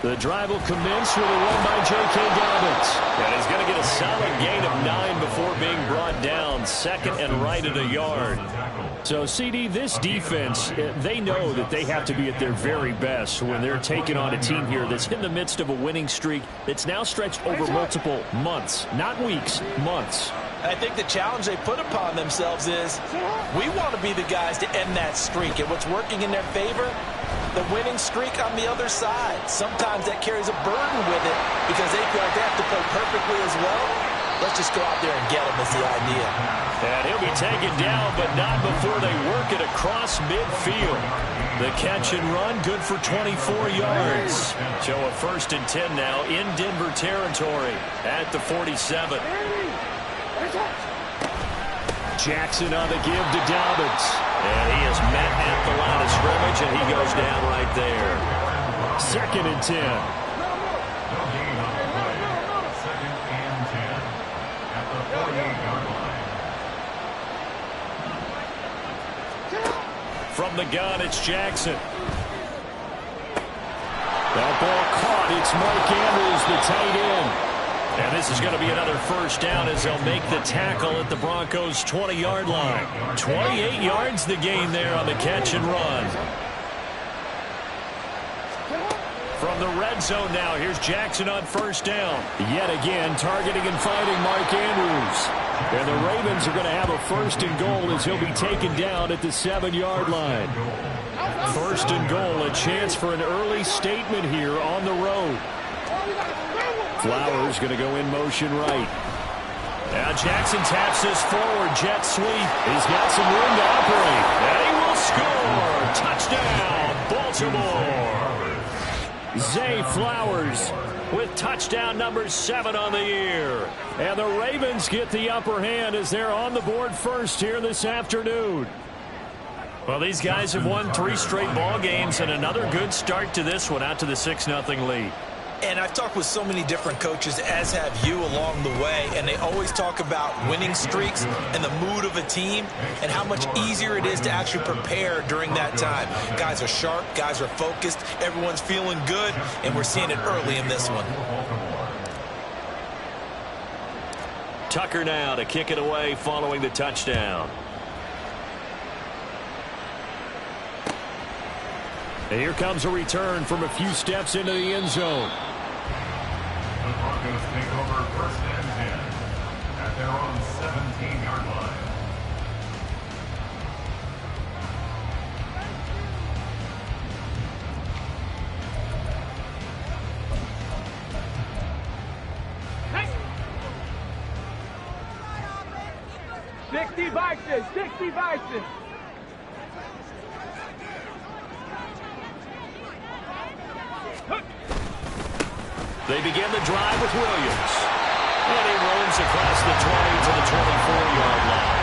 The drive will commence with a run by J.K. Dobbins. And he's going to get a solid gain of 9 before being brought down. Second and right at a yard. So, CD, this defense, they know that they have to be at their very best when they're taking on a team here that's in the midst of a winning streak that's now stretched over multiple months. Not weeks, months. I think the challenge they put upon themselves is we want to be the guys to end that streak. And what's working in their favor? The winning streak on the other side. Sometimes that carries a burden with it because they feel like they have to play perfectly as well. Let's just go out there and get him is the idea. And he'll be taken down, but not before they work it across midfield. The catch and run, good for 24 yards. So a 1st and 10 now in Denver territory at the 47. Jackson on the give to Dobbins. And he is met at the line of scrimmage, and he goes down right there. 2nd and 10. From the gun, it's Jackson. That ball caught. It's Mike Andrews, the tight end. And this is going to be another 1st down as they'll make the tackle at the Broncos' 20-yard line. 28 yards the gain there on the catch and run. From the red zone now, here's Jackson on 1st down. Yet again, targeting and fighting Mark Andrews. And the Ravens are going to have a 1st and goal as he'll be taken down at the 7-yard line. 1st and goal, a chance for an early statement here on the road. Flowers going to go in motion right. Now Jackson taps this forward, jet sweep. He's got some room to operate. And he will score. Touchdown, Baltimore. Zay Flowers with touchdown number 7 on the year. And the Ravens get the upper hand as they're on the board first here this afternoon. Well, these guys have won 3 straight ball games and another good start to this one out to the 6-0 lead. And I've talked with so many different coaches, as have you along the way, and they always talk about winning streaks and the mood of a team and how much easier it is to actually prepare during that time. Guys are sharp, guys are focused, everyone's feeling good, and we're seeing it early in this one. Tucker now to kick it away following the touchdown. And here comes a return from a few steps into the end zone. The Broncos take over 1st and 10 at their own 17-yard line. Hey! 60 Vikings, 60 Vikings. They begin the drive with Williams. And he roams across the 20 to the 24-yard line.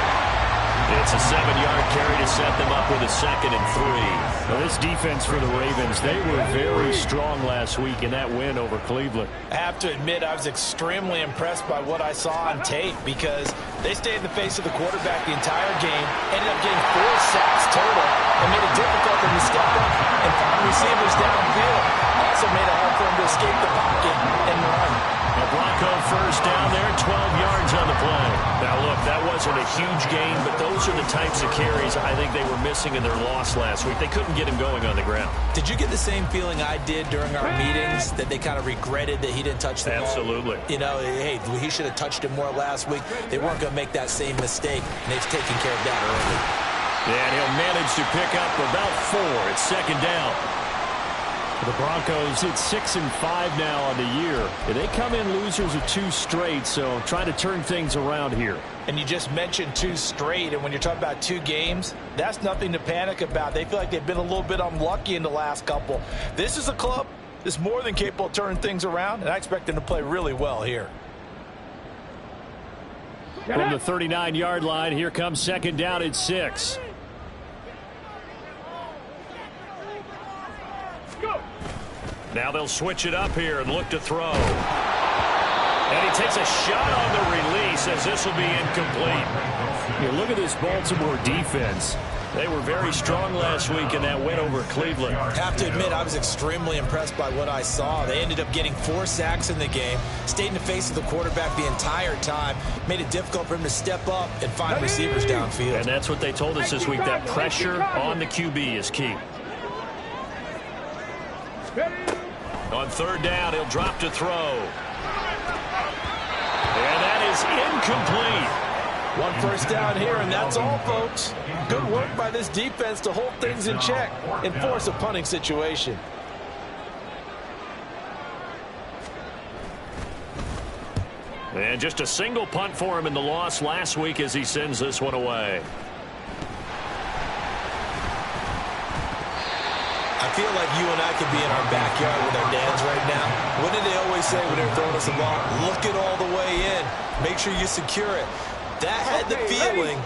It's a 7-yard carry to set them up with a 2nd and 3. Well, this defense for the Ravens, they were very strong last week in that win over Cleveland. I have to admit, I was extremely impressed by what I saw on tape because they stayed in the face of the quarterback the entire game, ended up getting 4 sacks total, and made it difficult for him to step up and find receivers downfield. Also made it hard for him to escape the pocket and run. The Bronco 1st down there, 12 yards on the play. Now, look, that wasn't a huge gain, but those are the types of carries I think they were missing in their loss last week. They couldn't get him going on the ground. Did you get the same feeling I did during our meetings, that they kind of regretted that he didn't touch the ball? Absolutely. You know, hey, he should have touched it more last week. They weren't going to make that same mistake, and they've taken care of that early. And he'll manage to pick up about 4. It's 2nd down. The Broncos, it's 6-5 now on the year. They come in losers of 2 straight, so trying to turn things around here. And you just mentioned 2 straight, and when you're talking about 2 games, that's nothing to panic about. They feel like they've been a little bit unlucky in the last couple. This is a club that's more than capable of turning things around, and I expect them to play really well here. From the 39-yard line, here comes 2nd down at 6. Now they'll switch it up here and look to throw. And he takes a shot on the release as this will be incomplete. You look at this Baltimore defense. They were very strong last week in that win over Cleveland. Have to admit, I was extremely impressed by what I saw. They ended up getting 4 sacks in the game, stayed in the face of the quarterback the entire time, made it difficult for him to step up and find receivers downfield. And that's what they told us this week, that pressure on the QB is key. On 3rd down, he'll drop to throw. And that is incomplete. 1 first down here, and that's all, folks. Good work by this defense to hold things in check and force a punting situation. And just a single punt for him in the loss last week as he sends this one away. I feel like you and I could be in our backyard with our dads right now. What did they always say when they're throwing us a ball? Look it all the way in. Make sure you secure it. That had the feeling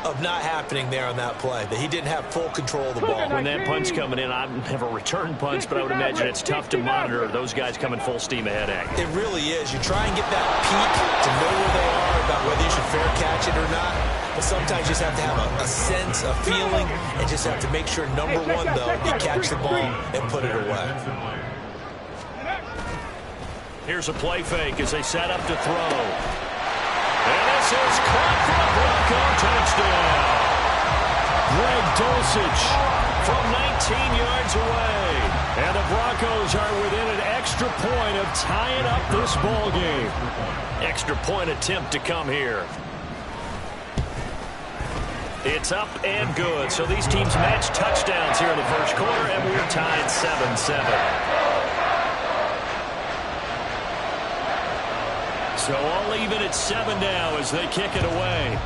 of not happening there on that play, that he didn't have full control of the ball. When that punt's coming in, I've never returned punts, but I would imagine it's tough to monitor those guys coming full steam ahead at you. It really is. You try and get that peek to know where they are about whether you should fair catch it or not. But sometimes you just have to have a sense, a feeling, and just have to make sure, number one, though, you catch the ball and put it away. Here's a play fake as they set up to throw. And this is caught for a Bronco touchdown. Greg Dulcich from 19 yards away. And the Broncos are within an extra point of tying up this ball game. Extra point attempt to come here. It's up and good. So these teams match touchdowns here in the first quarter, and we're tied 7-7. So all even at 7 now as they kick it away.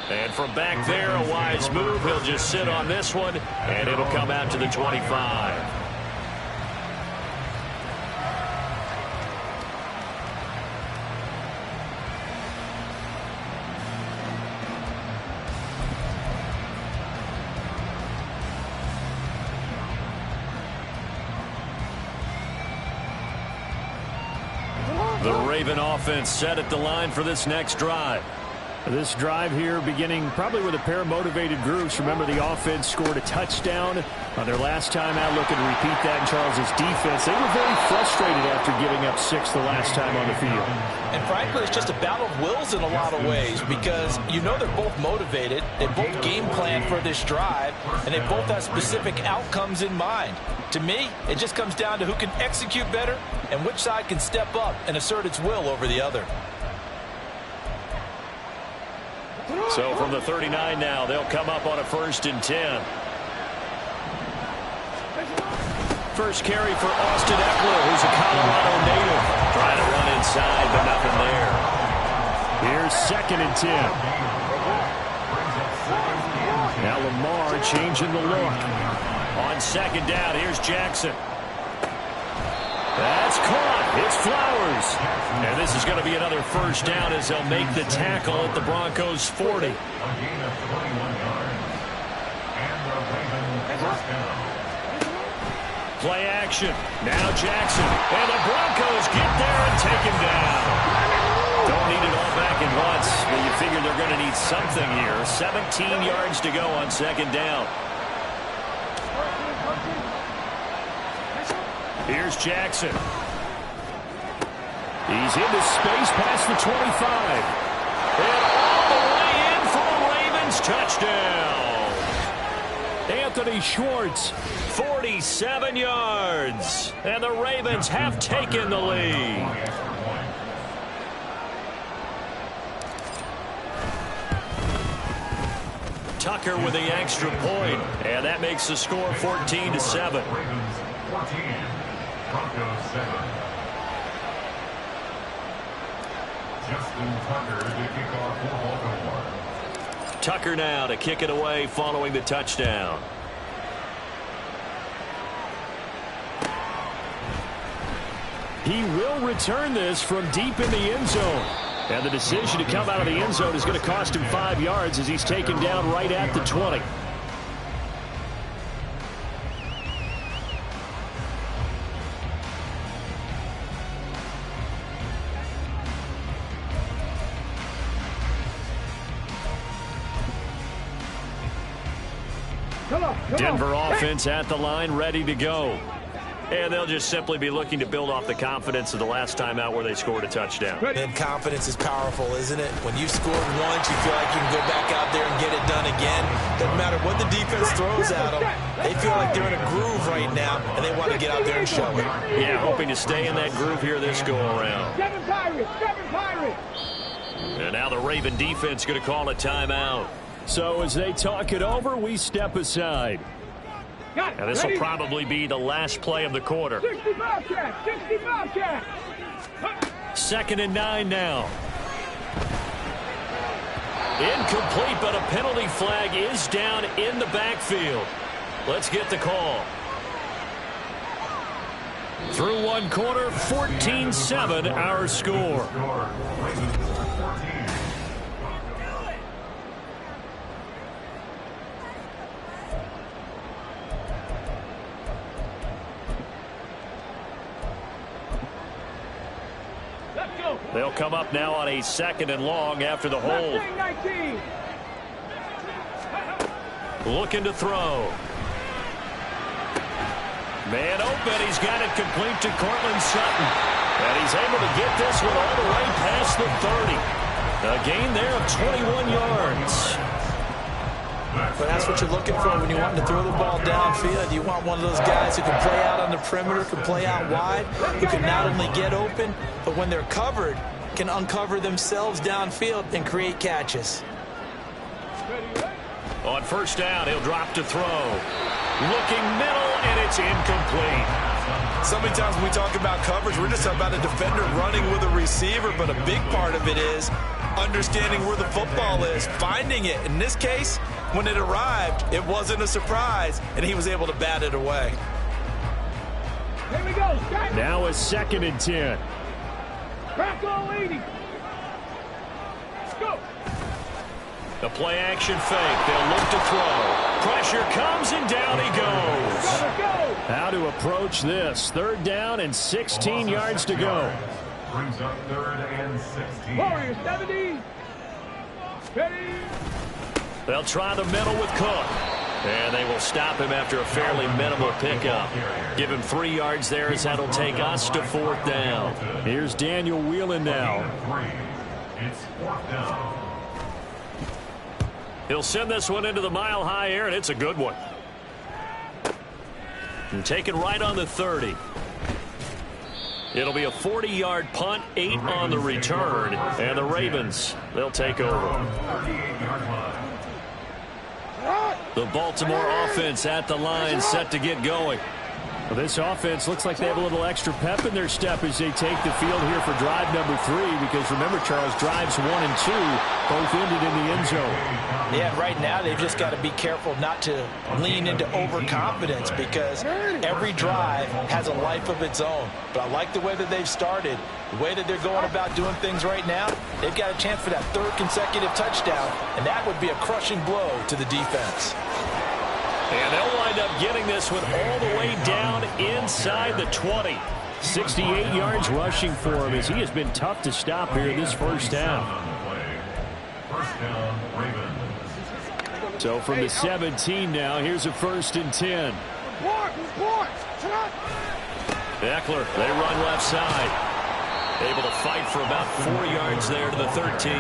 And from back there, a wise move. He'll just sit on this one, and it'll come out to the 25. The Raven offense set at the line for this next drive. This drive here beginning probably with a pair of motivated groups. Remember, the offense scored a touchdown on their last time out. Looking to repeat that in Charles's defense. They were very frustrated after giving up 6 the last time on the field. And frankly, it's just a battle of wills in a lot of ways because you know they're both motivated. They both game plan for this drive, and they both have specific outcomes in mind. To me, it just comes down to who can execute better and which side can step up and assert its will over the other. So from the 39 now, they'll come up on a 1st and 10. First carry for Austin Eckler, who's a Colorado native. Trying to run inside, but nothing there. Here's 2nd and 10. Now Lamar changing the look. On 2nd down, here's Jackson. That's caught. It's Flowers. And this is going to be another 1st down as they'll make the tackle at the Broncos' 40. Play action. Now Jackson. And the Broncos get there and take him down. Don't need it all back at once, but you figure they're going to need something here. 17 yards to go on 2nd down. Here's Jackson. He's into space past the 25. And all the way in for a Ravens touchdown. Anthony Schwartz, 47 yards. And the Ravens have taken the lead. Tucker with the extra point. And that makes the score 14-7. Broncos 7. Justin Tucker to kick off for Baltimore. Tucker now to kick it away following the touchdown. He will return this from deep in the end zone. And the decision to come out of the end zone is going to cost him 5 yards as he's taken down right at the 20. Denver offense at the line, ready to go. And they'll just simply be looking to build off the confidence of the last time out where they scored a touchdown. And confidence is powerful, isn't it? When you've scored once, you feel like you can go back out there and get it done again. Doesn't matter what the defense throws at them. They feel like they're in a groove right now, and they want to get out there and show it. Yeah, hoping to stay in that groove here this go-around. Seven Pirates. And now the Raven defense going to call a timeout. So as they talk it over, we step aside. And this will probably be the last play of the quarter. 65 catch. 2nd and 9 now. Incomplete, but a penalty flag is down in the backfield. Let's get the call. Through one quarter, 14-7 our score. They'll come up now on a 2nd and long after the hold. 19. Looking to throw. Man open. He's got it complete to Cortland Sutton. And he's able to get this one all the way past the 30. A gain there of 21 yards. But that's what you're looking for when you want to throw the ball downfield. You want one of those guys who can play out on the perimeter, can play out wide, who can not only get open, but when they're covered, can uncover themselves downfield and create catches. On 1st down, he'll drop to throw. Looking middle, and it's incomplete. So many times when we talk about coverage, we're just talking about a defender running with a receiver, but a big part of it is understanding where the football is, finding it. In this case, when it arrived, it wasn't a surprise, and he was able to bat it away. Here we go. Now a 2nd and 10. Back all 80. Let's go. The play action fake. They'll look to throw. Pressure comes and down he goes. How to approach this. 3rd down and 16 yards to go. Brings up 3rd and 16. Warriors 70. Ready. They'll try the middle with Cook. And they will stop him after a fairly minimal pickup. Give him 3 yards there as that'll take us to 4th down. Here's Daniel Whelan now. It's 4th down. He'll send this one into the mile-high air, and it's a good one. And taken right on the 30. It'll be a 40-yard punt, 8 on the return. And the Ravens, they'll take over. The Baltimore offense at the line, set to get going. Well, this offense looks like they have a little extra pep in their step as they take the field here for drive number 3. Because remember, Charles, drives 1 and 2 both ended in the end zone. Yeah, right now they've just got to be careful not to lean into overconfidence because every drive has a life of its own. But I like the way that they've started, the way that they're going about doing things right now. They've got a chance for that 3rd consecutive touchdown, and that would be a crushing blow to the defense. And they'll wind up getting this one all the way down inside the 20. 68 yards rushing for him as he has been tough to stop here this 1st down. First down, Ravens. So from the 17 now, here's a 1st and 10. Eckler, they run left side. Able to fight for about 4 yards there to the 13.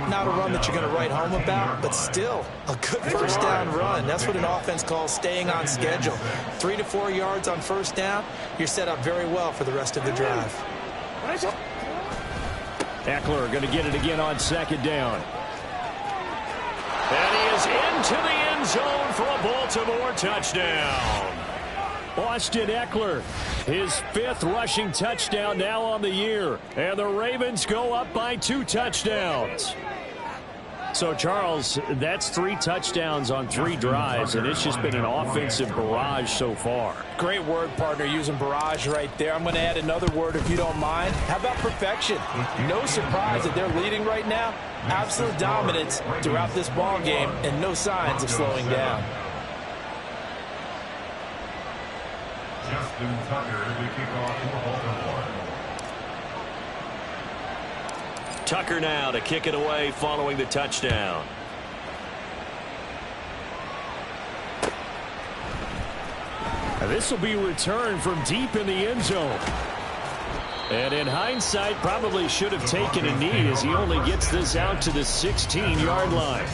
Not a run that you're going to write home about, but still a good 1st down run. That's what an offense calls staying on schedule. 3 to 4 yards on 1st down, you're set up very well for the rest of the drive. Eckler going to get it again on 2nd down. And he is into the end zone for a Baltimore touchdown. Austin Eckler, his 5th rushing touchdown now on the year. And the Ravens go up by 2 touchdowns. So, Charles, that's 3 touchdowns on 3 drives, and it's just been an offensive barrage so far. Great word, partner, using barrage right there. I'm going to add another word if you don't mind. How about perfection? No surprise that they're leading right now. Absolute dominance throughout this ball game and no signs of slowing down. Justin Tucker to kick off for Baltimore. Tucker now to kick it away following the touchdown. This will be returned from deep in the end zone. And in hindsight, probably should have taken a knee as he only gets this out to the 16-yard line.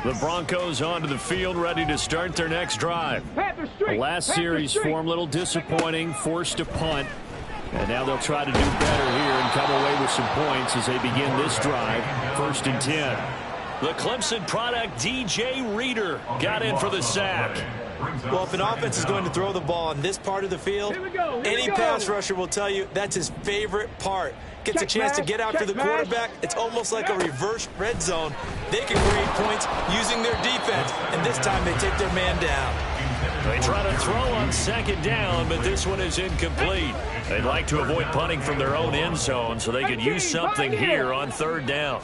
The Broncos onto the field, ready to start their next drive. The last series form a little disappointing, forced to punt. And now they'll try to do better here and come away with some points as they begin this drive. 1st and 10. The Clemson product, DJ Reader, got in for the sack. Well, if an offense is going to throw the ball on this part of the field, any pass rusher will tell you that's his favorite part. Gets a chance to get after the quarterback. It's almost like a reverse red zone. They can create points using their defense, and this time they take their man down. They try to throw on 2nd down, but this one is incomplete. They'd like to avoid punting from their own end zone so they could use something here on 3rd down.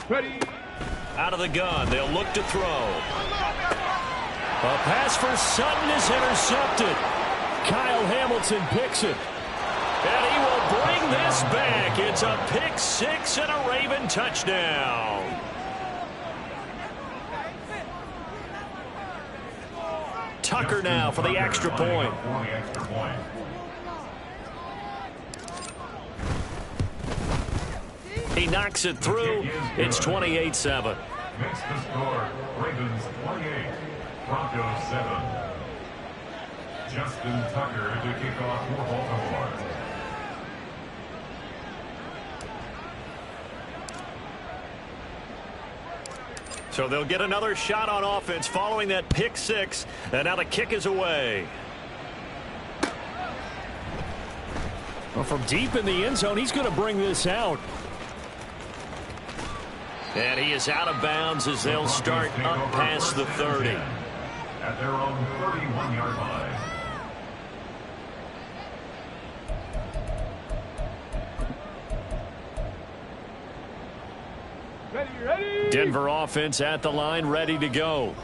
Out of the gun, they'll look to throw. A pass for Sutton is intercepted. Kyle Hamilton picks it. And he will bring this back. It's a pick 6 and a Raven touchdown. Tucker now for the extra point. He knocks it through. It's 28-7. Makes the score Ravens 28, Broncos 7. Justin Tucker to kick off for Baltimore. So they'll get another shot on offense following that pick 6. And now the kick is away. Well, from deep in the end zone, he's going to bring this out. And he is out of bounds as they'll start up past the 30. At their own 31-yard line. Ready. Denver offense at the line, ready to go.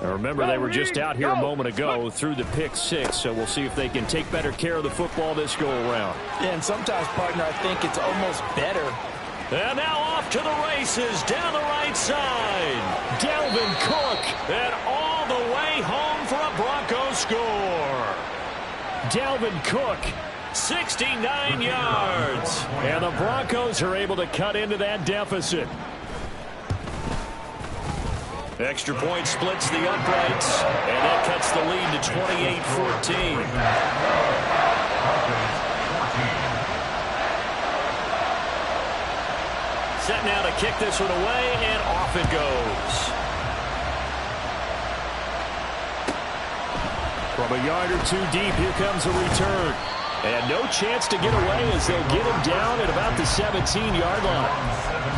Now remember, they were just out here a moment ago through the pick 6, so we'll see if they can take better care of the football this go-around. Yeah, and sometimes, partner, I think it's almost better. And now off to the races down the right side. Dalvin Cook, and all the way home for a Broncos score. Dalvin Cook, 69 yards. And the Broncos are able to cut into that deficit. Extra point splits the uprights, and that cuts the lead to 28-14. Set now to kick this one away, and off it goes. From a yard or two deep, here comes a return. And no chance to get away as they'll get him down at about the 17-yard line.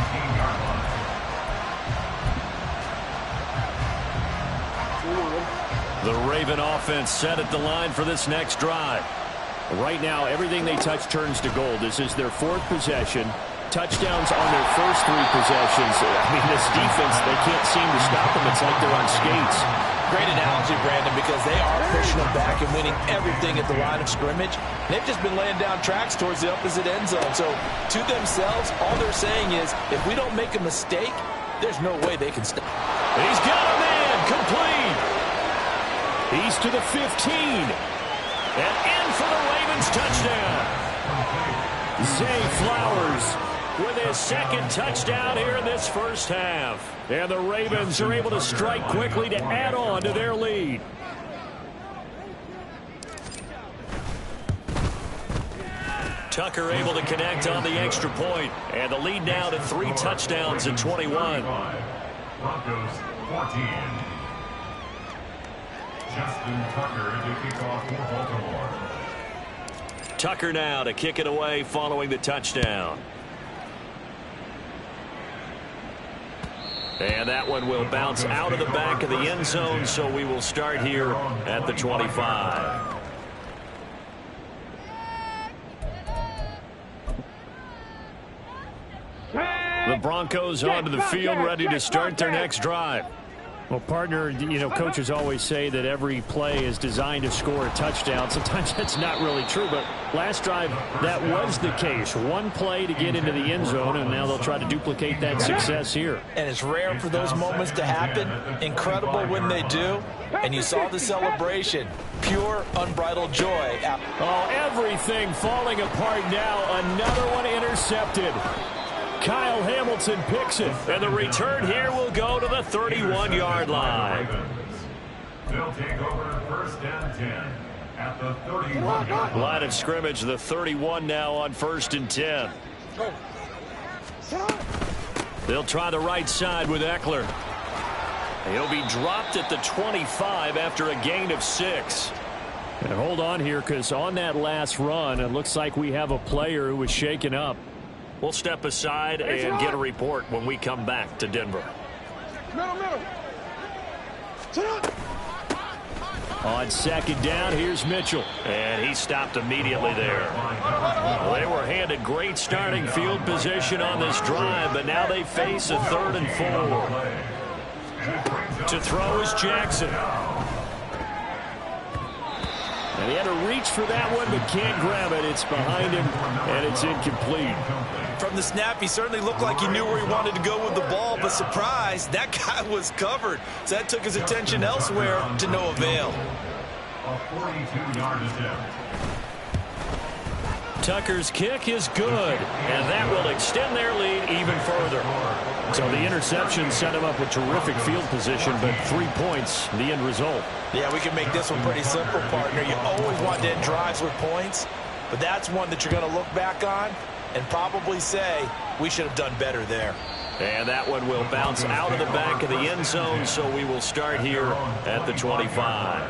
The Raven offense set at the line for this next drive. Right now, everything they touch turns to gold. This is their 4th possession. Touchdowns on their first 3 possessions. I mean, this defense, they can't seem to stop them. It's like they're on skates. Great analogy, Brandon, because they are pushing them back and winning everything at the line of scrimmage. They've just been laying down tracks towards the opposite end zone. So, to themselves, all they're saying is, if we don't make a mistake, there's no way they can stop. He's got a man complete. He's to the 15. And in for the Ravens touchdown. Zay Flowers with his 2nd touchdown here in this first half. And the Ravens are able to strike quickly to add on to their lead. Tucker able to connect on the extra point. And the lead now to 3 touchdowns at 21. Broncos 14. Justin Tucker to kick off for Baltimore. Tucker now to kick it away following the touchdown. And that one will bounce out of the back of the end zone, so we will start here at the 25. The Broncos onto the field, ready to start their next drive. Well, partner, you know, coaches always say that every play is designed to score a touchdown. Sometimes that's not really true, but last drive, that was the case. One play to get into the end zone, and now they'll try to duplicate that success here. And it's rare for those moments to happen. Incredible when they do. And you saw the celebration. Pure, unbridled joy. Oh, everything falling apart now. Another one intercepted. Kyle Hamilton picks it. And the return here will go to the 31-yard line. They'll take over first and 10 at the 31-yard line. Line of scrimmage, the 31 now on 1st and 10. They'll try the right side with Eckler. He'll be dropped at the 25 after a gain of 6. And hold on here, because on that last run, it looks like we have a player who was shaken up. We'll step aside and get a report when we come back to Denver. On 2nd down, here's Mitchell. And he stopped immediately there. Well, they were handed great starting field position on this drive, but now they face a 3rd and 4. To throw is Jackson. And he had to reach for that one, but can't grab it. It's behind him, and it's incomplete. From the snap, he certainly looked like he knew where he wanted to go with the ball, but surprise, that guy was covered. So that took his attention elsewhere to no avail. A 42-yard attempt. Tucker's kick is good, and that will extend their lead even further. So the interception set him up with terrific field position, but 3 points, the end result. Yeah, we can make this one pretty simple, partner. You always want to end drives with points, but that's one that you're going to look back on and probably say, we should have done better there. And that one will bounce out of the back of the end zone, so we will start here at the 25.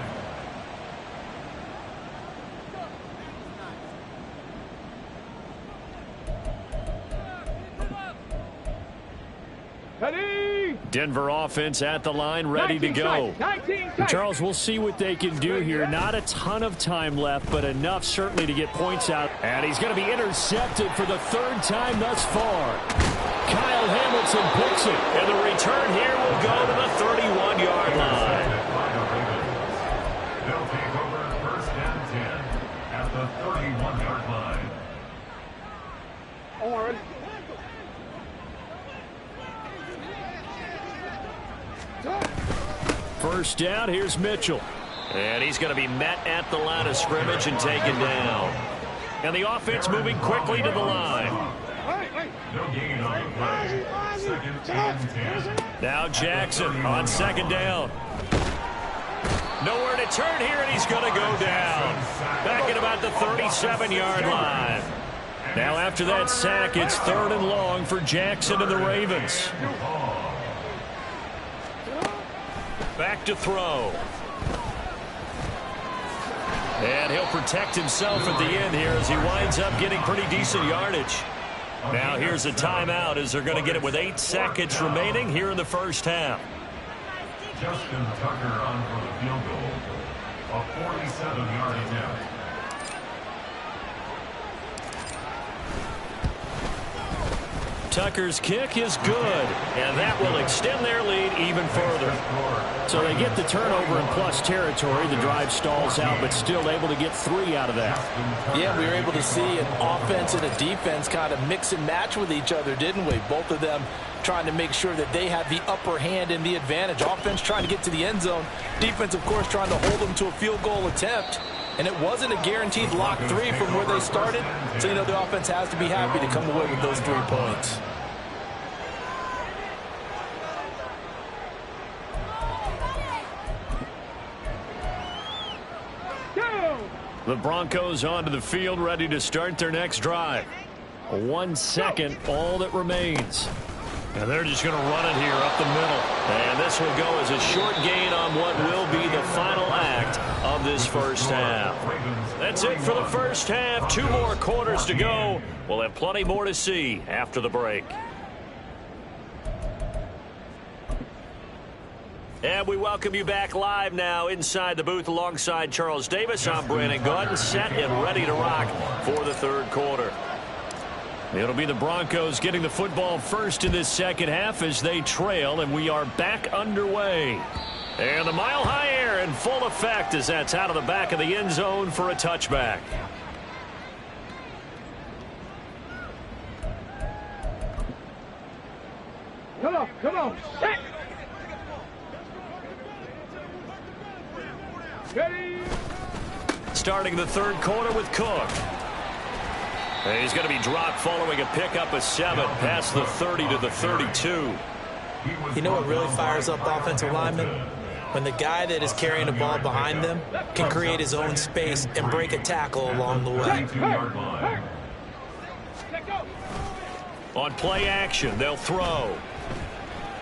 Denver offense at the line, ready to go. And Charles, we'll see what they can do here. Not a ton of time left, but enough certainly to get points out. And he's going to be intercepted for the 3rd time thus far. Kyle Hamilton picks it. And the return here will go to the 31-yard line. They'll take over first and 10 at the 31-yard line. Orange. First down, here's Mitchell. And he's going to be met at the line of scrimmage and taken down. And the offense moving quickly to the line. No gain on the play. 2nd and 10. Now Jackson on 2nd down. Nowhere to turn here, and he's going to go down. Back at about the 37-yard line. Now after that sack, it's 3rd and long for Jackson and the Ravens. Back to throw. And he'll protect himself at the end here as he winds up getting pretty decent yardage. Now here's a timeout as they're going to get it with 8 seconds remaining here in the first half. Justin Tucker on for the field goal. A 47-yard attempt. Tucker's kick is good, and that will extend their lead even further. So they get the turnover in plus territory. The drive stalls out, but still able to get 3 out of that. Yeah, we were able to see an offense and a defense kind of mix and match with each other, didn't we? Both of them trying to make sure that they have the upper hand and the advantage. Offense trying to get to the end zone. Defense, of course, trying to hold them to a field goal attempt. And it wasn't a guaranteed lock 3 from where they started. So, you know, the offense has to be happy to come away with those 3 points. The Broncos onto the field, ready to start their next drive. 1 second, all that remains. And they're just going to run it here up the middle. And this will go as a short gain on what will be the final act of this first half. That's it for the first half. 2 more quarters to go. We'll have plenty more to see after the break. And we welcome you back live now inside the booth alongside Charles Davis. I'm Brandon Gordon, set and ready to rock for the 3rd quarter. It'll be the Broncos getting the football first in this second half as they trail, and we are back underway. And the mile-high air in full effect as that's out of the back of the end zone for a touchback. Come on, set. Ready. Starting the third quarter with Cook. And he's going to be dropped following a pickup of 7 past the 30 to the 32. You know what really fires up offensive linemen? When the guy that is carrying the ball behind them can create his own space and break a tackle along the way. On play action, they'll throw.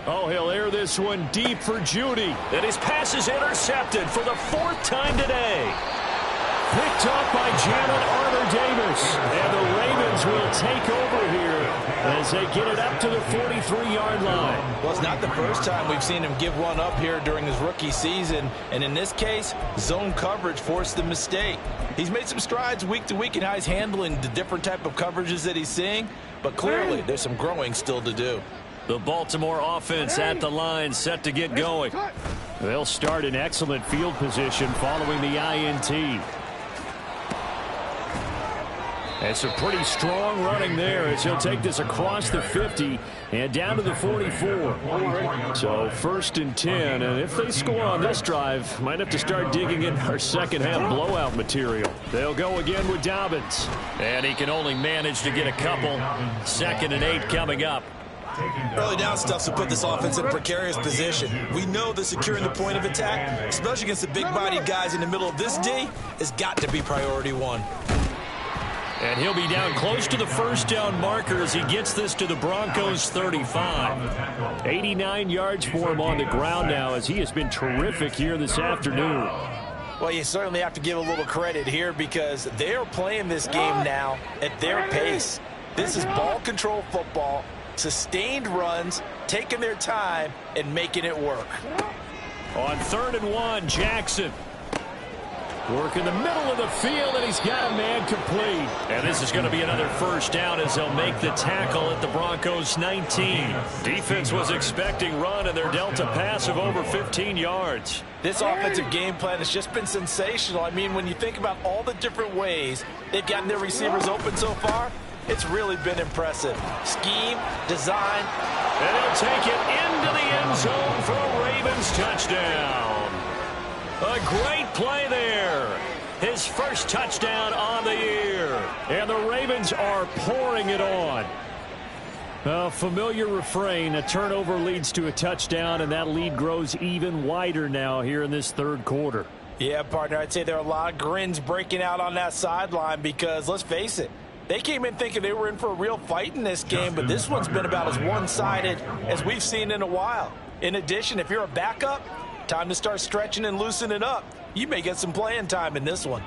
Oh, he'll air this one deep for Judy. And his pass is intercepted for the 4th time today. Picked up by Janet Armour-Davis. And the Ravens will take over here as they get it up to the 43-yard line. Well, it's not the first time we've seen him give one up here during his rookie season. And in this case, zone coverage forced the mistake. He's made some strides week to week in how he's handling the different type of coverages that he's seeing. But clearly, there's some growing still to do. The Baltimore offense at the line, set to get going. They'll start in excellent field position following the INT. It's a pretty strong running there as he'll take this across the 50 and down to the 44. So 1st and 10, and if they score on this drive, might have to start digging in our second half blowout material. They'll go again with Dobbins. And he can only manage to get a couple. 2nd and 8 coming up. Early down stuff to put this offense in a precarious position. We know that securing the point of attack, especially against the big-bodied guys in the middle of this D, has got to be priority 1. And he'll be down close to the first down marker as he gets this to the Broncos 35. 89 yards for him on the ground now as he has been terrific here this afternoon. Well, you certainly have to give a little credit here because they are playing this game now at their pace. This is ball control football. Sustained runs, taking their time, and making it work. On 3rd and 1, Jackson. Work in the middle of the field, and he's got a man complete. And this is going to be another first down as they'll make the tackle at the Broncos 19. Defense was expecting run, and they're dealt a pass of over 15 yards. This offensive game plan has just been sensational. I mean, when you think about all the different ways they've gotten their receivers open so far, it's really been impressive. Scheme, design. And he'll take it into the end zone for a Ravens touchdown. A great play there. His first touchdown on the year. And the Ravens are pouring it on. A familiar refrain, a turnover leads to a touchdown, and that lead grows even wider now here in this third quarter. Yeah, partner, I'd say there are a lot of grins breaking out on that sideline because, let's face it, they came in thinking they were in for a real fight in this game, but this one's been about as one-sided as we've seen in a while. In addition, if you're a backup, time to start stretching and loosening up. You may get some playing time in this one.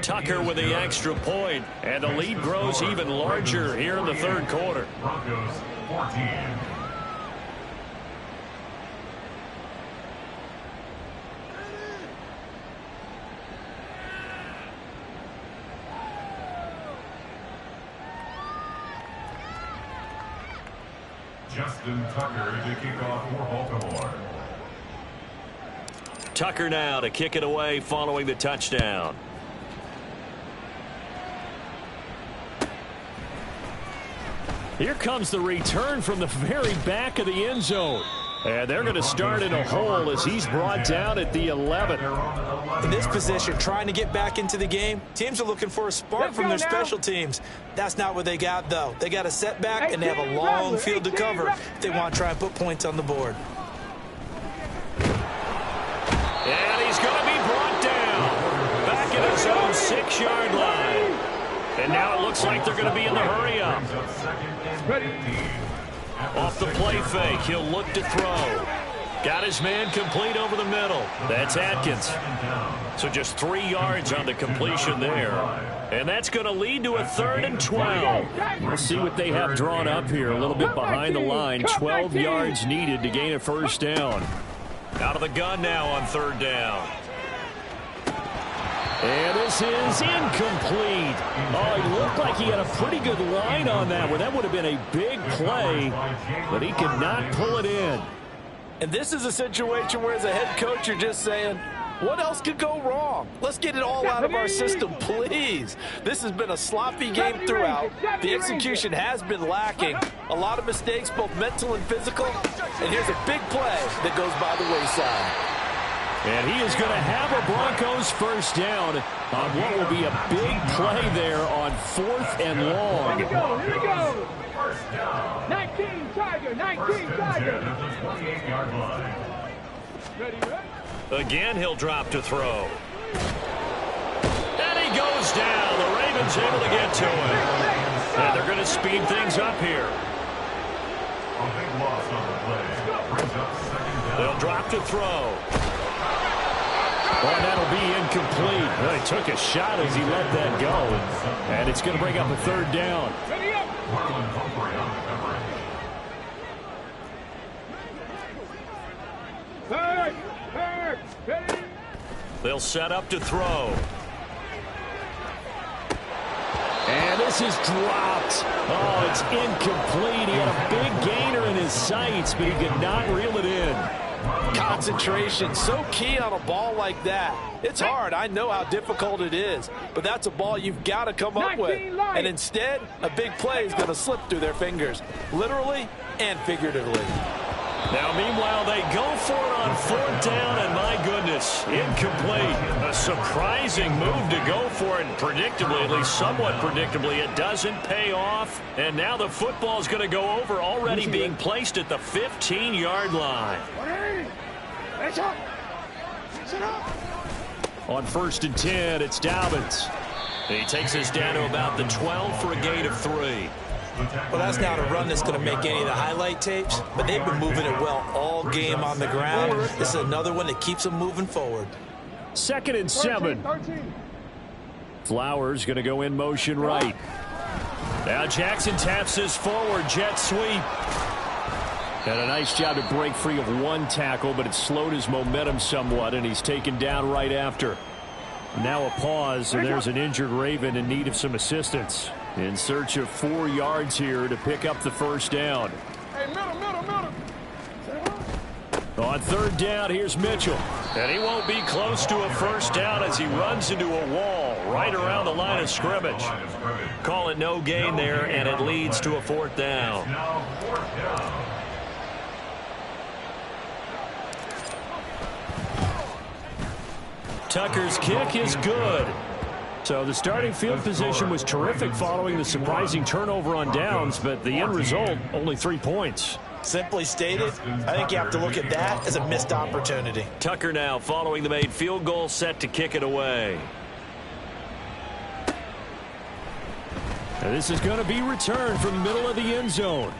Tucker with the extra point, and the lead grows even larger here in the third quarter. Broncos 14. Justin Tucker to kick off for Baltimore. Tucker now to kick it away following the touchdown. Here comes the return from the very back of the end zone. And they're going to start in a hole as he's brought down at the 11. In this position, trying to get back into the game, teams are looking for a spark from their special teams. That's not what they got, though. They got a setback, and they have a long field to cover if they want to try and put points on the board. And he's going to be brought down back at his own 6-yard line. And now it looks like they're going to be in the hurry-up. Off the play fake, he'll look to throw. Got his man complete over the middle. That's Atkins. So just 3 yards on the completion there. And that's going to lead to a 3rd and 12. We'll see what they have drawn up here. A little bit behind the line. 12 yards needed to gain a first down. Out of the gun now on 3rd down. And this is incomplete. Oh, he looked like he had a pretty good line on that one. That would have been a big play, but he could not pull it in. And this is a situation where, as a head coach, you're just saying, what else could go wrong? Let's get it all out of our system, please. This has been a sloppy game throughout. The execution has been lacking. A lot of mistakes, both mental and physical. And here's a big play that goes by the wayside. And he is going to have a Broncos first down on what will be a big play there on 4th and long. Here we go, here we go. 19 Tiger, 19 Tiger. Ready, ready? Again, he'll drop to throw. And he goes down. The Ravens able to get to him. And they're going to speed things up here. A big loss on the play. Brings up 2nd down. They'll drop to throw. Well, that'll be incomplete. Well, he took a shot as he let that go. And it's going to bring up a 3rd down. Ready up. Marlon Humphrey on the coverage. Ready. They'll set up to throw. And this is dropped. Oh, it's incomplete. He had a big gainer in his sights, but he could not reel it in. Concentration, so key on a ball like that. It's hard. I know how difficult it is, but that's a ball you've got to come up with. And instead, a big play is going to slip through their fingers, literally and figuratively. Now, meanwhile, they go for it on 4th down, and my goodness, incomplete. A surprising move to go for it, and predictably, at least somewhat predictably, it doesn't pay off. And now the football is going to go over, already being placed at the 15-yard line. On 1st and 10, it's Dobbins. He takes us down to about the 12 for a gain of 3. Well, that's not a run that's going to make any of the highlight tapes, but they've been moving it well all game on the ground. This is another one that keeps them moving forward. 2nd and 7. Flowers going to go in motion right. Now Jackson taps this forward jet sweep. Had a nice job to break free of one tackle, but it slowed his momentum somewhat, and he's taken down right after. Now a pause, and there's an injured Raven in need of some assistance. In search of 4 yards here to pick up the first down. Hey, middle. On 3rd down, here's Mitchell. And he won't be close to a first down as he runs into a wall right around the line of scrimmage. Call it no gain there, and it leads to a 4th down. Now 4th down. Tucker's kick is good. So the starting field position was terrific following the surprising turnover on downs, but the end result, only 3 points. Simply stated, I think you have to look at that as a missed opportunity. Tucker now following the made field goal, set to kick it away. And this is going to be returned from the middle of the end zone.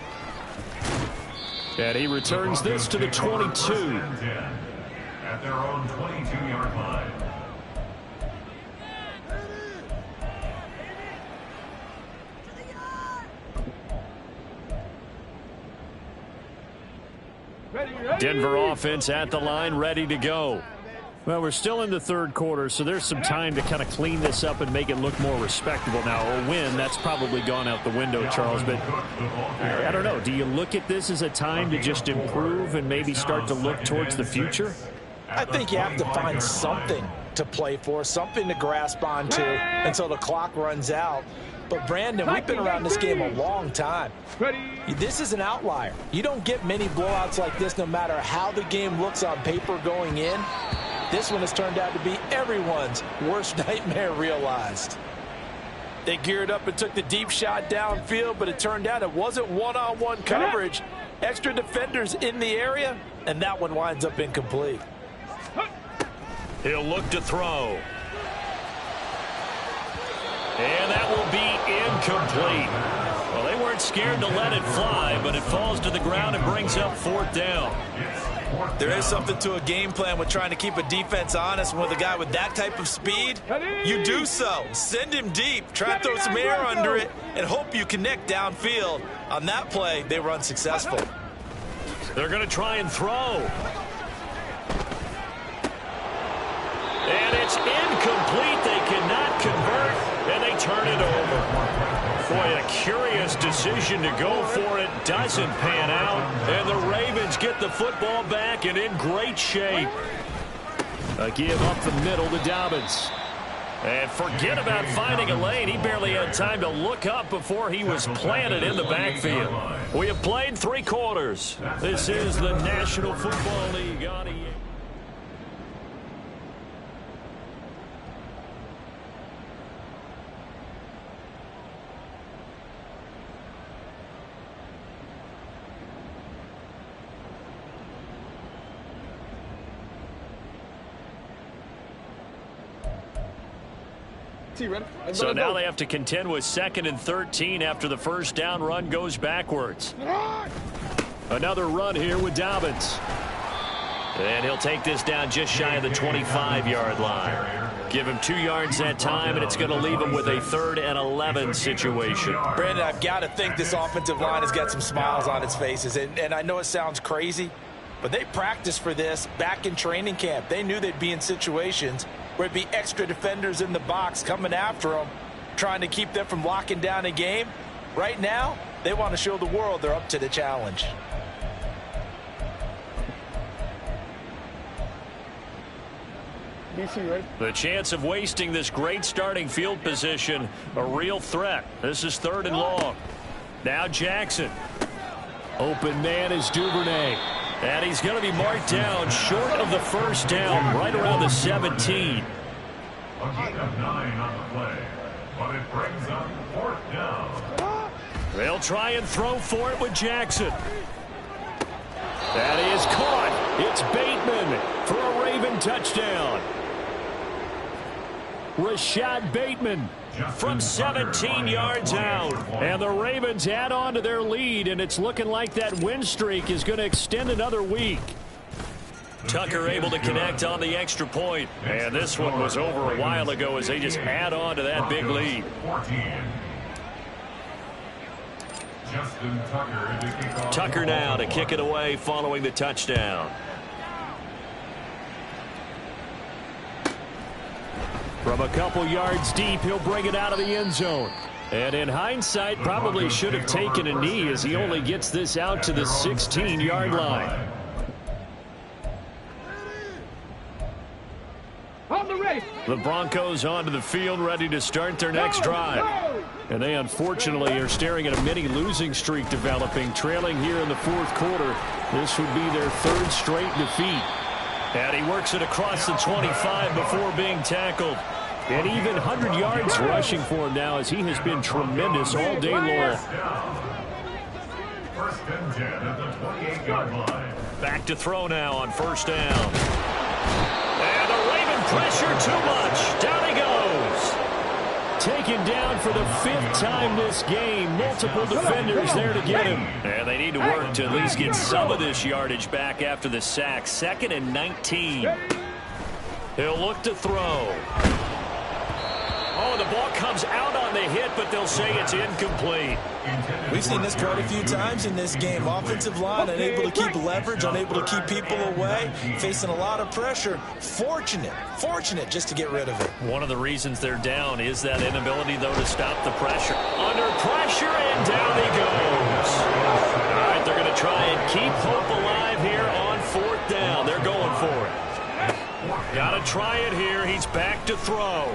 And he returns this to the 22. At their own 22-yard line. Denver offense at the line, ready to go. Well, we're still in the 3rd quarter, so there's some time to kind of clean this up and make it look more respectable. Now, a win, that's probably gone out the window, Charles, but I don't know. Do you look at this as a time to just improve and maybe start to look towards the future? I think you have to find something to play for, something to grasp onto until the clock runs out. But, Brandon, we've been around this game a long time. This is an outlier. You don't get many blowouts like this no matter how the game looks on paper going in. This one has turned out to be everyone's worst nightmare realized. They geared up and took the deep shot downfield, but it turned out it wasn't one-on-one coverage. Extra defenders in the area, and that one winds up incomplete. He'll look to throw. And that will be incomplete. Well, they weren't scared to let it fly, but it falls to the ground and brings up 4th down. There is something to a game plan with trying to keep a defense honest. With a guy with that type of speed, you do so. Send him deep, try to throw some air under it, and hope you connect downfield. On that play, they were unsuccessful. They're going to try and throw. It's incomplete. They cannot convert, and they turn it over. Boy, a curious decision to go for it. Doesn't pan out, and the Ravens get the football back and in great shape. A give up the middle to Dobbins. And forget about finding a lane. He barely had time to look up before he was planted in the backfield. We have played 3 quarters. This is the National Football League on EA. So now they have to contend with 2nd and 13 after the first down run goes backwards. Another run here with Dobbins. And he'll take this down just shy of the 25-yard line. Give him 2 yards that time, and it's going to leave him with a 3rd and 11 situation. Brandon, I've got to think this offensive line has got some smiles on its faces. And I know it sounds crazy, but they practiced for this back in training camp. They knew they'd be in situations where it'd be extra defenders in the box coming after them, trying to keep them from locking down a game. Right now, they want to show the world they're up to the challenge. The chance of wasting this great starting field position, a real threat. This is 3rd and long. Now Jackson. Open man is Duvernay. And he's going to be marked down short of the first down, right around the 17. A gain of 9 on the play, but it brings up 4th down. They'll try and throw for it with Jackson. That is caught. It's Bateman for a Raven touchdown. Rashad Bateman from 17 yards out. And the Ravens add on to their lead, and it's looking like that win streak is going to extend another week. Tucker able to connect on the extra point. And this one was over a while ago as they just add on to that big lead. Tucker now to kick it away following the touchdown. From a couple yards deep, he'll bring it out of the end zone. And in hindsight, probably should have taken a knee as he only gets this out to the 16-yard line. The Broncos onto the field, ready to start their next drive. And they unfortunately are staring at a mini losing streak developing, trailing here in the 4th quarter. This would be their 3rd straight defeat. And he works it across the 25 before being tackled. And even 100 yards rushing for him now as he has been tremendous all day long. 1st and 10 at the 28-yard line. Back to throw now on 1st down. And the Raven pressure too much. Down he goes. Taken down for the 5th time this game. Multiple defenders there to get him. And they need to work to at least get some of this yardage back after the sack. 2nd and 19. He'll look to throw. Oh, the ball comes out on the hit, but they'll say it's incomplete. We've seen this quite a few times in this game. Offensive line unable to keep leverage, unable to keep people away, facing a lot of pressure. Fortunate just to get rid of it. One of the reasons they're down is that inability, though, to stop the pressure. Under pressure, and down he goes. All right, they're going to try and keep hope alive here on 4th down. They're going for it. Got to try it here. He's back to throw.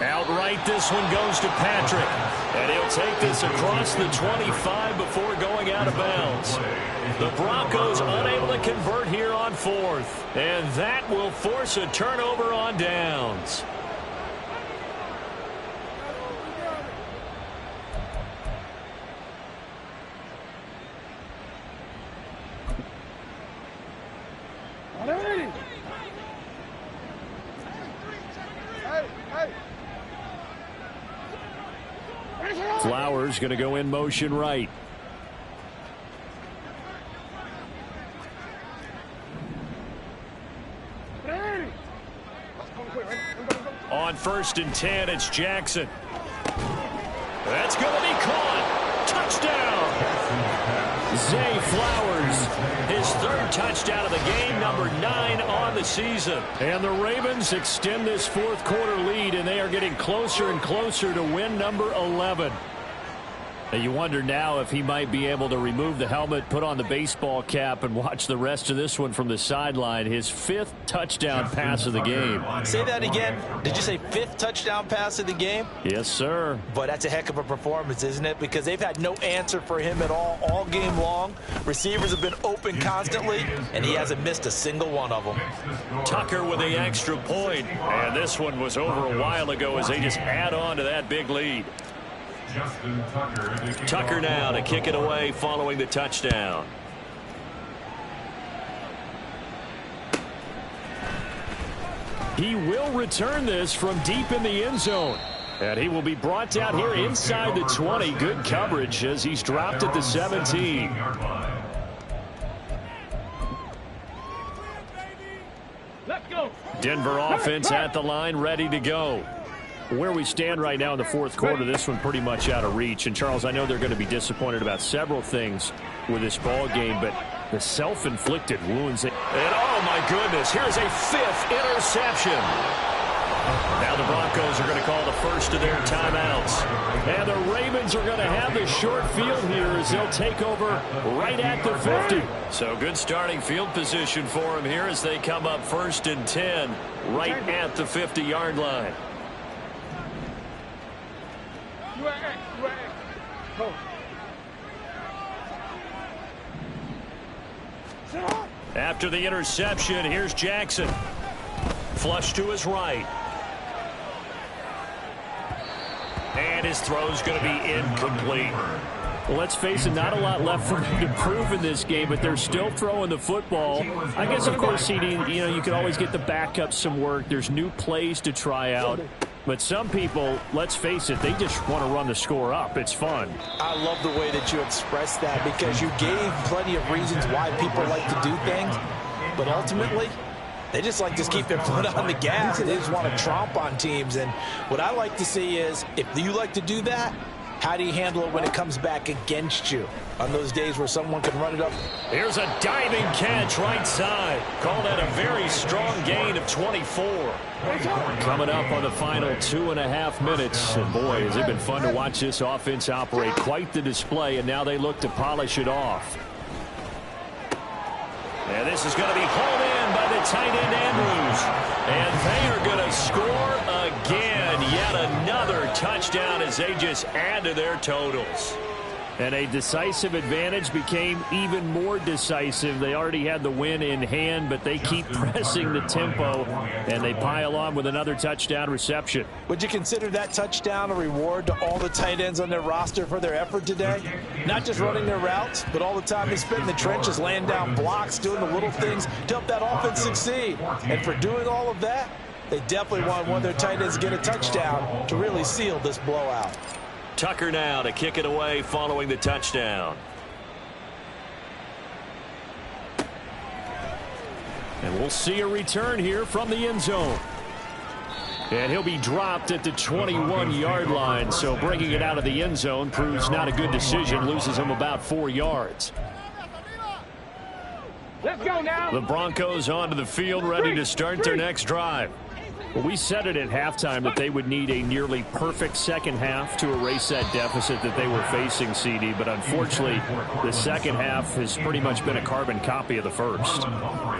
Outright, this one goes to Patrick. And he'll take this across the 25 before going out of bounds. The Broncos unable to convert here on 4th. And that will force a turnover on downs. Flowers going to go in motion right. On 1st and 10, it's Jackson. That's going to be caught. Touchdown. Zay Flowers, his third touchdown of the game, number 9 on the season. And the Ravens extend this fourth quarter lead, and they are getting closer and closer to win number 11. And you wonder now if he might be able to remove the helmet, put on the baseball cap, and watch the rest of this one from the sideline. His 5th touchdown pass of the game. Say that again. Did you say 5th touchdown pass of the game? Yes, sir. But that's a heck of a performance, isn't it? Because they've had no answer for him at all game long. Receivers have been open constantly, and he hasn't missed a single one of them. Tucker with the extra point. And this one was over a while ago as they just add on to that big lead. Tucker now to kick it away following the touchdown. He will return this from deep in the end zone. And he will be brought down here inside the 20. Good coverage as he's dropped at the 17. Let's go. Denver offense at the line, ready to go. Where we stand right now in the fourth quarter, this one pretty much out of reach. And, Charles, I know they're going to be disappointed about several things with this ball game, but the self-inflicted wounds. And, oh, my goodness, here's a 5th interception. Now the Broncos are going to call the first of their timeouts. And the Ravens are going to have the short field here as they'll take over right at the 50. So good starting field position for them here as they come up 1st and 10 right at the 50-yard line. After the interception, here's Jackson. Flush to his right. And his throw's going to be incomplete. Well, let's face it, not a lot left for them to prove in this game, but they're still throwing the football. I guess, of course, CD, you can always get the backup some work. There's new plays to try out. But some people, let's face it, they just want to run the score up. It's fun. I love the way that you expressed that because you gave plenty of reasons why people like to do things. But ultimately, they just like to keep their foot on the gas, and they just want to tromp on teams. And what I like to see is, if you like to do that, how do you handle it when it comes back against you on those days where someone can run it up? Here's a diving catch right side. Call that a very strong gain of 24. Coming up on the final 2.5 minutes. And boy, has it been fun to watch this offense operate. Quite the display, and now they look to polish it off. And this is going to be hauled in by the tight end Andrews. And they are going to score again. Yet another touchdown as they just add to their totals. And a decisive advantage became even more decisive. They already had the win in hand, but they keep pressing the tempo, and they pile on with another touchdown reception. Would you consider that touchdown a reward to all the tight ends on their roster for their effort today? Not just running their routes, but all the time they spent in the trenches, laying down blocks, doing the little things to help that offense succeed. And for doing all of that, they definitely want one of their tight ends to get a touchdown to really seal this blowout. Tucker now to kick it away following the touchdown. And we'll see a return here from the end zone. And he'll be dropped at the 21-yard line. So bringing it out of the end zone proves not a good decision. Loses him about 4 yards. Let's go now. The Broncos onto the field, ready to start their next drive. Well, we said it at halftime that they would need a nearly perfect second half to erase that deficit that they were facing, CD. But unfortunately, the second half has pretty much been a carbon copy of the first.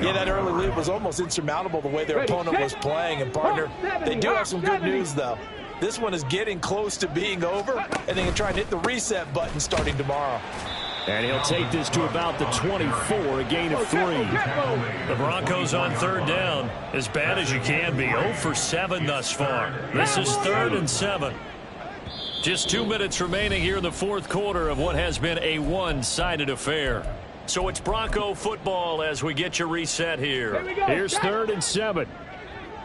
Yeah, that early lead was almost insurmountable the way their opponent was playing. And, partner, they do have some good news, though. This one is getting close to being over, and they can try and hit the reset button starting tomorrow. And he'll take this to about the 24, a gain of 3. The Broncos on third down, as bad as you can be, 0 for 7 thus far. This is 3rd and 7. Just 2 minutes remaining here in the fourth quarter of what has been a one-sided affair. So it's Bronco football as we get your reset here. Here's 3rd and 7.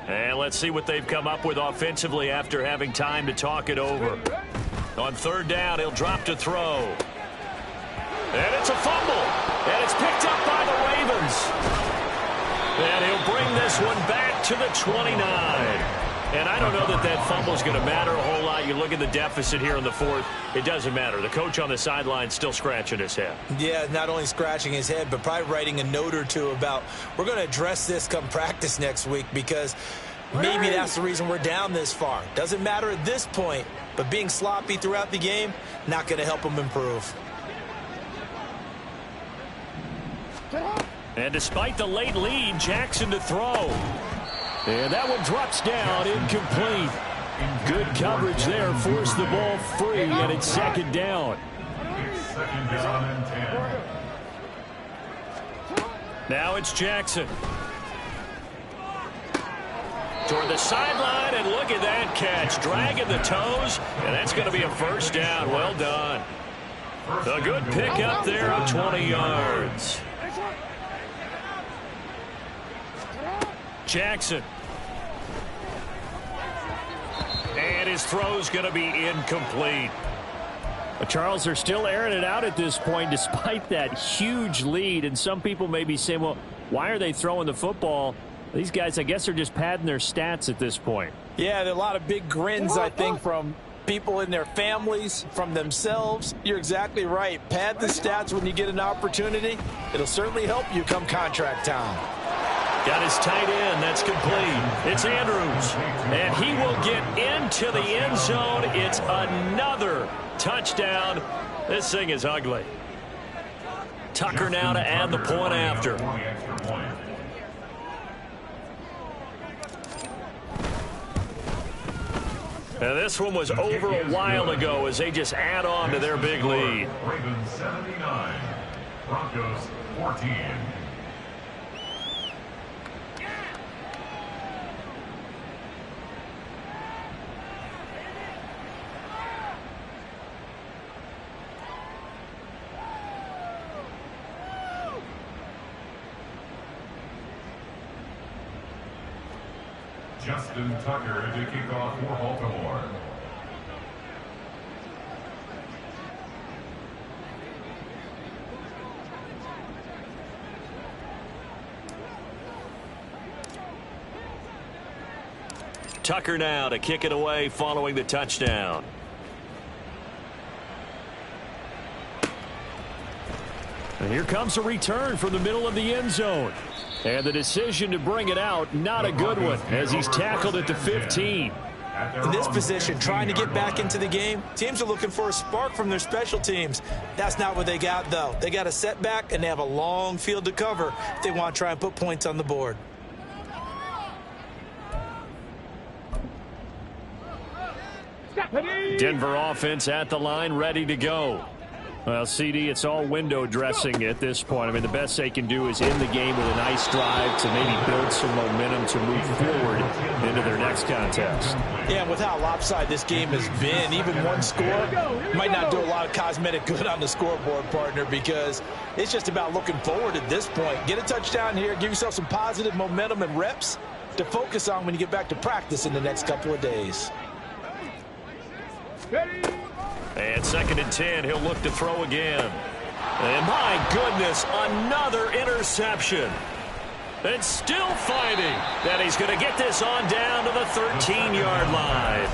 And let's see what they've come up with offensively after having time to talk it over. On third down, he'll drop to throw. And it's a fumble. And it's picked up by the Ravens. And he'll bring this one back to the 29. And I don't know that that fumble is going to matter a whole lot. You look at the deficit here in the fourth. It doesn't matter. The coach on the sideline still scratching his head. Yeah, not only scratching his head, but probably writing a note or two about we're going to address this come practice next week because maybe that's the reason we're down this far. Doesn't matter at this point, but being sloppy throughout the game, not going to help him improve. And despite the late lead, Jackson to throw. And that one drops down, incomplete. Good coverage there, forced the ball free, and it's second down. Second down and 10. Now it's Jackson. Toward the sideline, and look at that catch. Dragging the toes, and that's going to be a first down. Well done. A good pickup there of 20 yards. Jackson. And his throw's going to be incomplete. But Charles, they're still airing it out at this point despite that huge lead. And some people may be saying, well, why are they throwing the football? These guys, I guess, are just padding their stats at this point. Yeah, there are a lot of big grins, I think, from people in their families, from themselves. You're exactly right. Pad the stats when you get an opportunity. It'll certainly help you come contract time. Got his tight end. That's complete. It's Andrews. And he will get into the end zone. It's another touchdown. This thing is ugly. Tucker now to add the point after. And this one was over a while ago as they just add on to their big lead. Ravens 79, Broncos 14. Justin Tucker to kick off for Baltimore. Tucker now to kick it away following the touchdown. And here comes a return from the middle of the end zone. And the decision to bring it out, not a good one, as he's tackled at the 15. In this position, trying to get back into the game, teams are looking for a spark from their special teams. That's not what they got, though. They got a setback, and they have a long field to cover if they want to try and put points on the board. Denver offense at the line, ready to go. Well, CD, it's all window dressing at this point. I mean, the best they can do is end the game with a nice drive to maybe build some momentum to move forward into their next contest. Yeah, and with how lopsided this game has been, even one score might not do a lot of cosmetic good on the scoreboard, partner, because it's just about looking forward at this point. Get a touchdown here, give yourself some positive momentum and reps to focus on when you get back to practice in the next couple of days. And second and 10, he'll look to throw again. And my goodness, another interception. And still fighting that he's going to get this on down to the 13-yard line.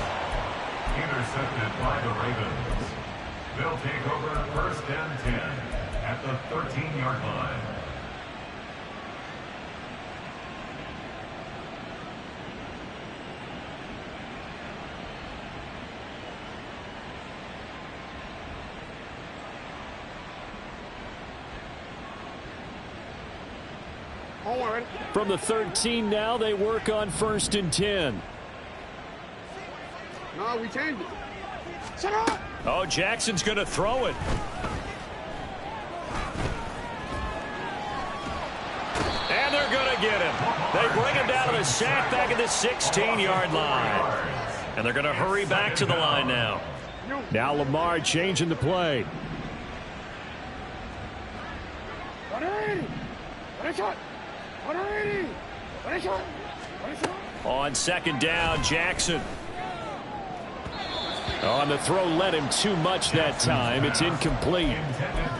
Intercepted by the Ravens. They'll take over first and 10 at the 13-yard line. From the 13 now, they work on first and 10. No, we changed it. Shut up! Oh, Jackson's going to throw it. And they're going to get him. They bring him down to the sack back at the 16-yard line. And they're going to hurry back to the line now. Now Lamar changing the play. On second down, Jackson. On the throw, led him too much that time. It's incomplete.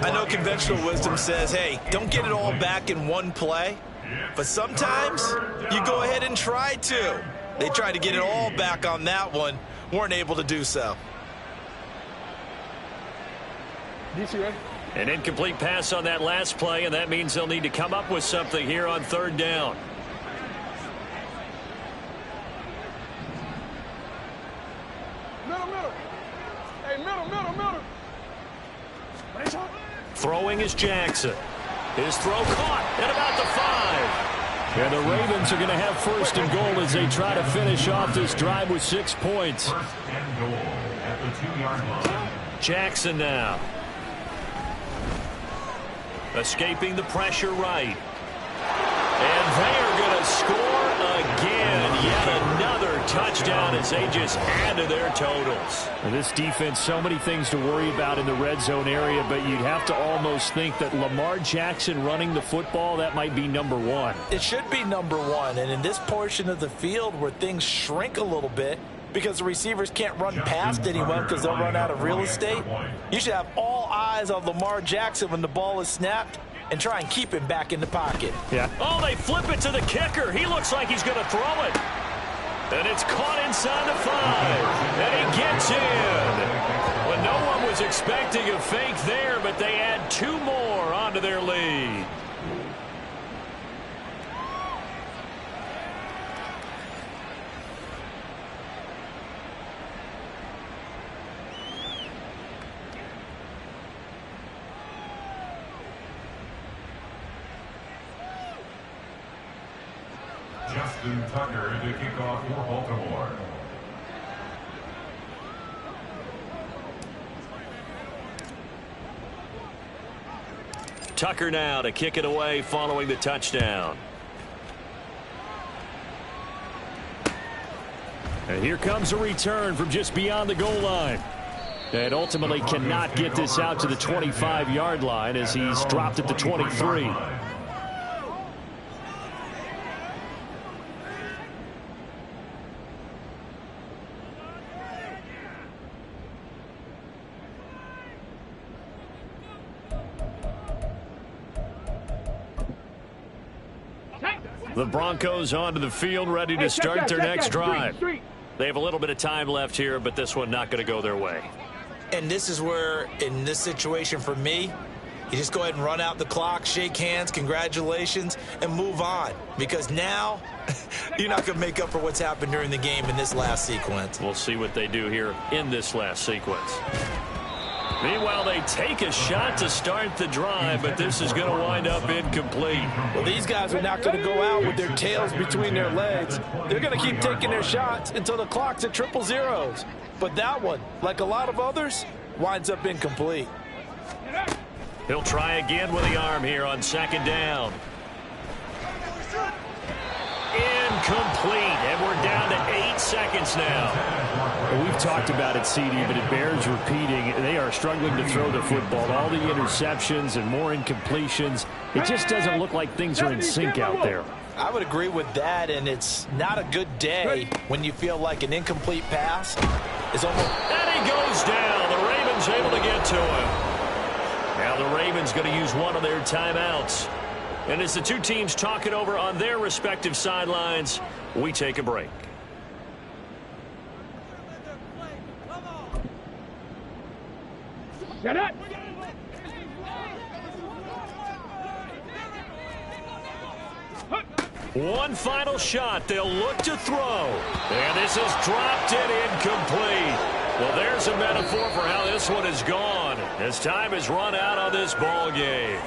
I know conventional wisdom says, hey, don't get it all back in one play. But sometimes you go ahead and try to. They tried to get it all back on that one. Weren't able to do so. An incomplete pass on that last play, and that means they'll need to come up with something here on third down. Middle. Hey, middle. Throwing is Jackson. His throw caught at about the 5. And the Ravens are going to have first and goal as they try to finish off this drive with 6 points. First and goal at the 2-yard line. Jackson now. Escaping the pressure right. And they are going to score again. Yet another touchdown as they just add to their totals. And this defense, so many things to worry about in the red zone area, but you'd have to almost think that Lamar Jackson running the football, that might be number one. It should be number one. And in this portion of the field where things shrink a little bit because the receivers can't run past anyone because they'll run out of real estate, you should have all eyes on Lamar Jackson when the ball is snapped and try and keep him back in the pocket. Yeah. Oh, they flip it to the kicker. He looks like he's going to throw it. And it's caught inside the 5. And he gets in. Well, no one was expecting a fake there, but they add 2 more onto their lead. Justin Tucker to kick off for Baltimore. Tucker now to kick it away following the touchdown. And here comes a return from just beyond the goal line. And ultimately cannot get this out to the 25-yard line as he's dropped at the 23. The Broncos onto the field, ready to start their next drive. They have a little bit of time left here, but this one not going to go their way. And this is where, in this situation for me, you just go ahead and run out the clock, shake hands, congratulations, and move on. Because now, you're not going to make up for what's happened during the game in this last sequence. We'll see what they do here in this last sequence. Meanwhile, they take a shot to start the drive, but this is going to wind up incomplete. Well, these guys are not going to go out with their tails between their legs. They're going to keep taking their shots until the clock's at 000. But that one, like a lot of others, winds up incomplete. He'll try again with the arm here on second down. Incomplete, and we're down to 8 seconds now. Well, we've talked about it, CD, but it bears repeating. They are struggling to throw the football. All the interceptions and more incompletions. It just doesn't look like things are in sync out there. I would agree with that, and it's not a good day when you feel like an incomplete pass is almost... And he goes down. The Ravens able to get to him. Now the Ravens going to use one of their timeouts. And as the two teams talk it over on their respective sidelines, we take a break. Shut up. One final shot. They'll look to throw. And this is dropped and incomplete. Well, there's a metaphor for how this one is gone as time has run out on this ball game.